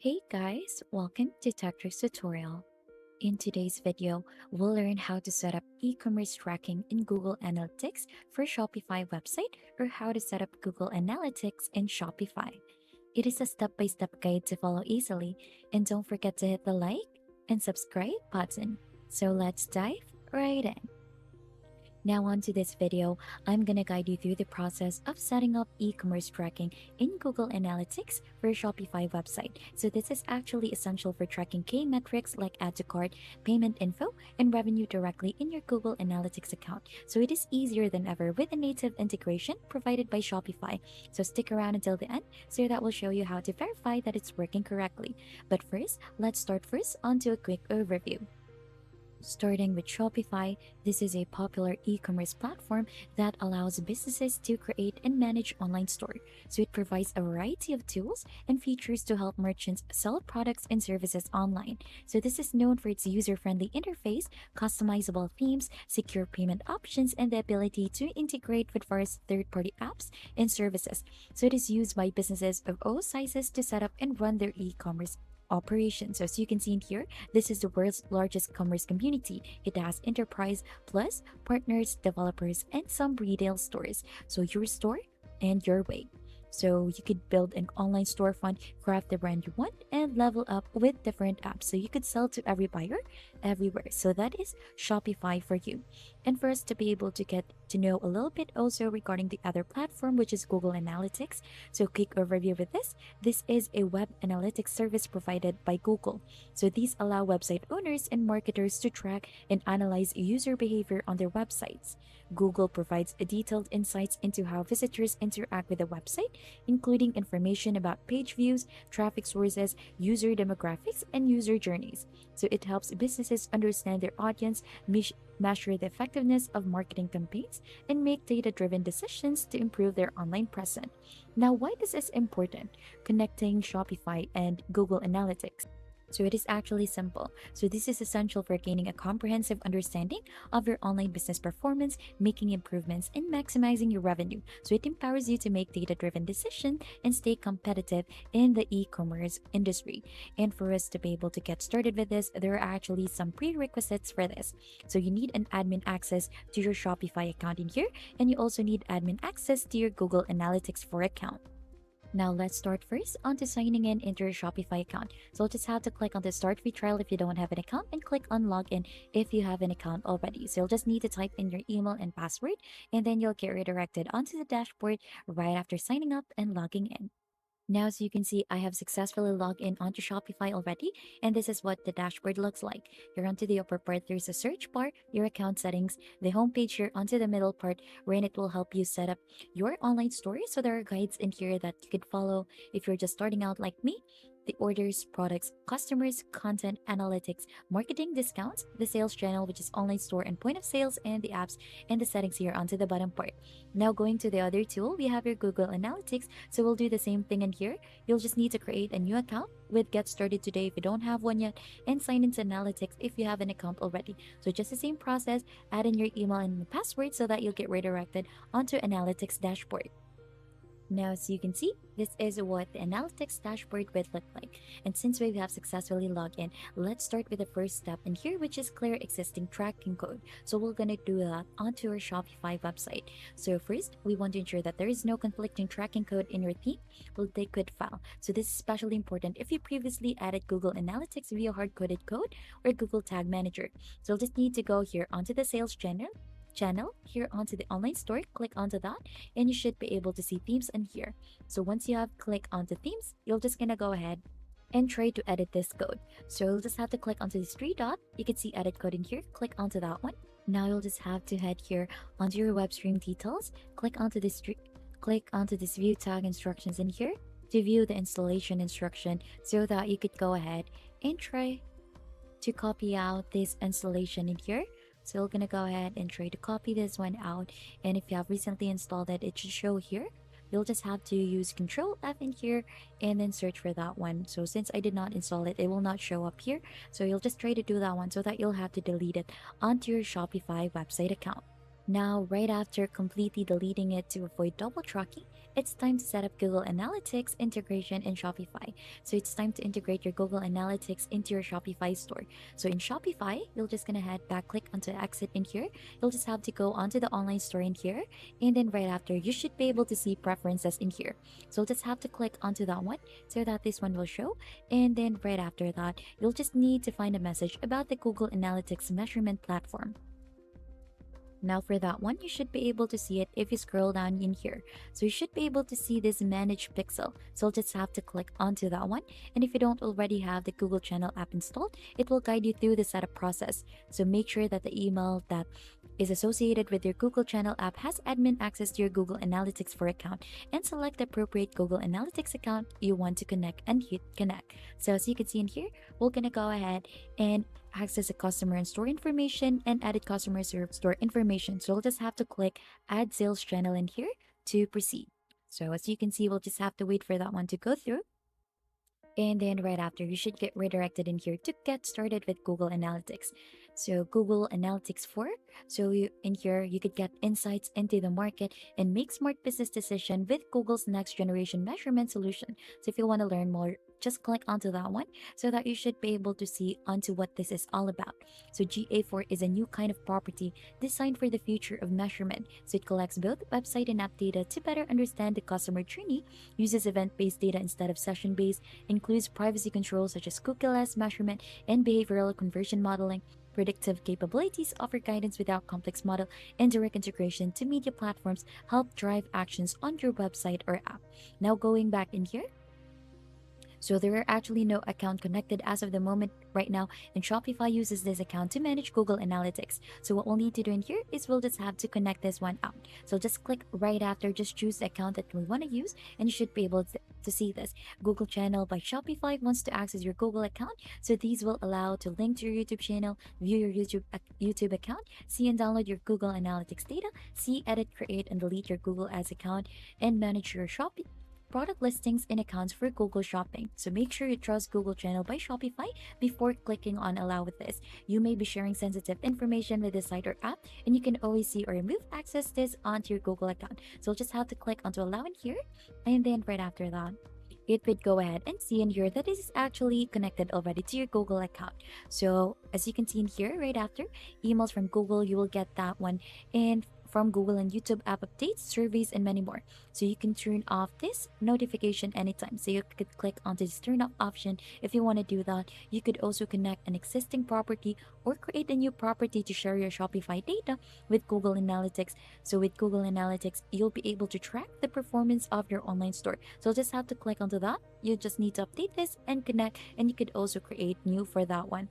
Hey guys, welcome to TechTrick's tutorial. In today's video, we'll learn how to set up e-commerce tracking in Google Analytics for Shopify website or how to set up Google Analytics in Shopify. It is a step-by-step guide to follow easily, and don't forget to hit the like and subscribe button. So let's dive right in. Now on to this video, I'm gonna guide you through the process of setting up e-commerce tracking in Google Analytics for a Shopify website. So this is actually essential for tracking key metrics like add to cart, payment info, and revenue directly in your Google Analytics account. So it is easier than ever with a native integration provided by Shopify. So stick around until the end so that will show you how to verify that it's working correctly. But first, let's start first onto a quick overview. Starting with Shopify, this is a popular e-commerce platform that allows businesses to create and manage online store. So it provides a variety of tools and features to help merchants sell products and services online. So this is known for its user-friendly interface, customizable themes, secure payment options, and the ability to integrate with various third-party apps and services. So it is used by businesses of all sizes to set up and run their e-commerce operations. So as you can see in here, this is the world's largest commerce community. It has enterprise plus partners, developers, and some retail stores. So your store and your way. So you could build an online storefront, craft the brand you want, and level up with different apps. So you could sell to every buyer everywhere. So that is Shopify for you. And for us to be able to get to know a little bit also regarding the other platform, which is Google Analytics. So quick overview with this. This is a web analytics service provided by Google. So these allow website owners and marketers to track and analyze user behavior on their websites. Google provides detailed insights into how visitors interact with the website, including information about page views, traffic sources, user demographics, and user journeys. So it helps businesses understand their audience, measure the effectiveness of marketing campaigns, and make data-driven decisions to improve their online presence. Now, why this is important? Connecting Shopify and Google Analytics. So it is actually simple. So this is essential for gaining a comprehensive understanding of your online business performance, making improvements, and maximizing your revenue. So it empowers you to make data-driven decisions and stay competitive in the e-commerce industry. And for us to be able to get started with this, there are actually some prerequisites for this. So you need an admin access to your Shopify account in here, and you also need admin access to your Google Analytics 4 account. Now let's start first onto signing in into your Shopify account. So you'll just have to click on the start free trial if you don't have an account and click on login if you have an account already. So you'll just need to type in your email and password and then you'll get redirected onto the dashboard right after signing up and logging in. Now, as you can see, I have successfully logged in onto Shopify already, and this is what the dashboard looks like. You're onto the upper part, there's a search bar, your account settings, the homepage here onto the middle part, wherein it will help you set up your online store. So there are guides in here that you could follow if you're just starting out like me. The orders, products, customers, content, analytics, marketing, discounts, the sales channel, which is online store and point of sales, and the apps and the settings here onto the bottom part. Now going to the other tool, we have your Google Analytics. So we'll do the same thing in here. You'll just need to create a new account with Get Started Today if you don't have one yet, and sign into Analytics if you have an account already. So just the same process, add in your email and password so that you'll get redirected onto Analytics dashboard. Now, as you can see, this is what the analytics dashboard would look like. And since we have successfully logged in, let's start with the first step in here, which is clear existing tracking code. So we're going to do that onto our Shopify website. So first, we want to ensure that there is no conflicting tracking code in your theme. We'll take good file. So this is especially important if you previously added Google Analytics via hard-coded code or Google Tag Manager. So you'll just need to go here onto the sales channel here onto the online store, click onto that, and you should be able to see themes in here. So once you have clicked onto themes, you're just gonna go ahead and try to edit this code. So you'll just have to click onto this three dot. You can see edit code in here, click onto that one. Now you'll just have to head here onto your web stream details, click onto this view tag instructions in here to view the installation instruction so that you could go ahead and try to copy out this installation in here. So we're gonna go ahead and try to copy this one out. And if you have recently installed it, it should show here. You'll just have to use Control F in here and then search for that one. So since I did not install it, it will not show up here. So you'll just try to do that one so that you'll have to delete it onto your Shopify website account. Now, right after completely deleting it to avoid double tracking, it's time to set up Google Analytics integration in Shopify. So it's time to integrate your Google Analytics into your Shopify store. So in Shopify, you're just gonna head back, click onto exit in here. You'll just have to go onto the online store in here. And then right after, you should be able to see preferences in here. So you'll just have to click onto that one so that this one will show. And then right after that, you'll just need to find a message about the Google Analytics measurement platform. Now for that one, you should be able to see it if you scroll down in here. So you should be able to see this manage pixel. So you'll just have to click onto that one. And if you don't already have the Google Channel app installed, it will guide you through the setup process. So make sure that the email that is associated with your Google Channel app has admin access to your Google Analytics for account, and select the appropriate Google Analytics account you want to connect and hit connect. So as you can see in here, we're gonna go ahead and access the customer and store information and added customer store information. So we'll just have to click add sales channel in here to proceed. So as you can see, we'll just have to wait for that one to go through. And then right after, you should get redirected in here to get started with Google Analytics. So Google Analytics 4. So in here, you could get insights into the market and make smart business decision with Google's next generation measurement solution. So if you want to learn more, just click onto that one so that you should be able to see onto what this is all about. So GA4 is a new kind of property designed for the future of measurement. So it collects both website and app data to better understand the customer journey, uses event-based data instead of session-based, includes privacy controls such as cookieless measurement and behavioral conversion modeling, predictive capabilities, offer guidance without complex model, and direct integration to media platforms help drive actions on your website or app. Now going back in here, so there are actually no account connected as of the moment right now, and Shopify uses this account to manage Google Analytics. So what we'll need to do in here is we'll just have to connect this one out. So just click right after, just choose the account that we want to use, and you should be able to see this. Google Channel by Shopify wants to access your Google account. So these will allow to link to your YouTube channel, view your YouTube account, see and download your Google Analytics data, see, edit, create, and delete your Google Ads account, and manage your Shopify product listings and accounts for Google Shopping. So make sure you trust Google Channel by Shopify before clicking on allow with this. You may be sharing sensitive information with the site or app, and you can always see or remove access this onto your Google account. So you'll just have to click onto allow in here, and then right after that, it would go ahead and see in here that it is actually connected already to your Google account. So as you can see in here, right after emails from Google, you will get that one, and from Google and YouTube app updates, surveys, and many more. So you can turn off this notification anytime. So you could click onto this turn off option if you want to do that. You could also connect an existing property or create a new property to share your Shopify data with Google Analytics. So with Google Analytics, you'll be able to track the performance of your online store. So you'll just have to click onto that. You just need to update this and connect, and you could also create new for that one.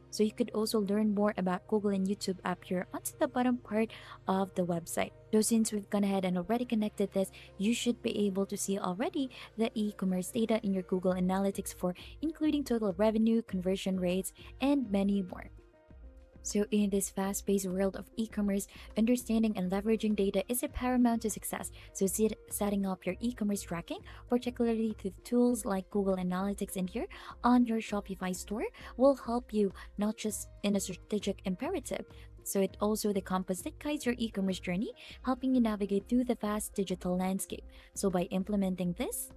So you could also learn more about Google and YouTube app here onto the bottom part of the website. So since we've gone ahead and already connected this, you should be able to see already the e-commerce data in your Google Analytics for including total revenue, conversion rates, and many more. So, in this fast paced world of e commerce, understanding and leveraging data is a paramount to success. So, setting up your e commerce tracking, particularly through tools like Google Analytics in here on your Shopify store, will help you not just in a strategic imperative. So, it also the compass that guides your e commerce journey, helping you navigate through the vast digital landscape. So, by implementing this,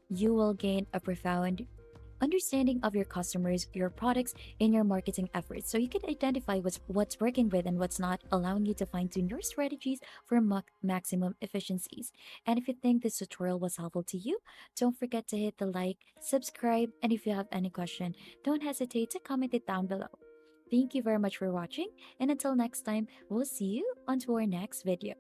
you will gain a profound understanding of your customers, your products, and your marketing efforts, so you can identify what's working with and what's not, allowing you to fine-tune your strategies for maximum efficiencies. And if you think this tutorial was helpful to you, don't forget to hit the like, subscribe, and if you have any question, don't hesitate to comment it down below. Thank you very much for watching, and until next time, we'll see you on to our next video.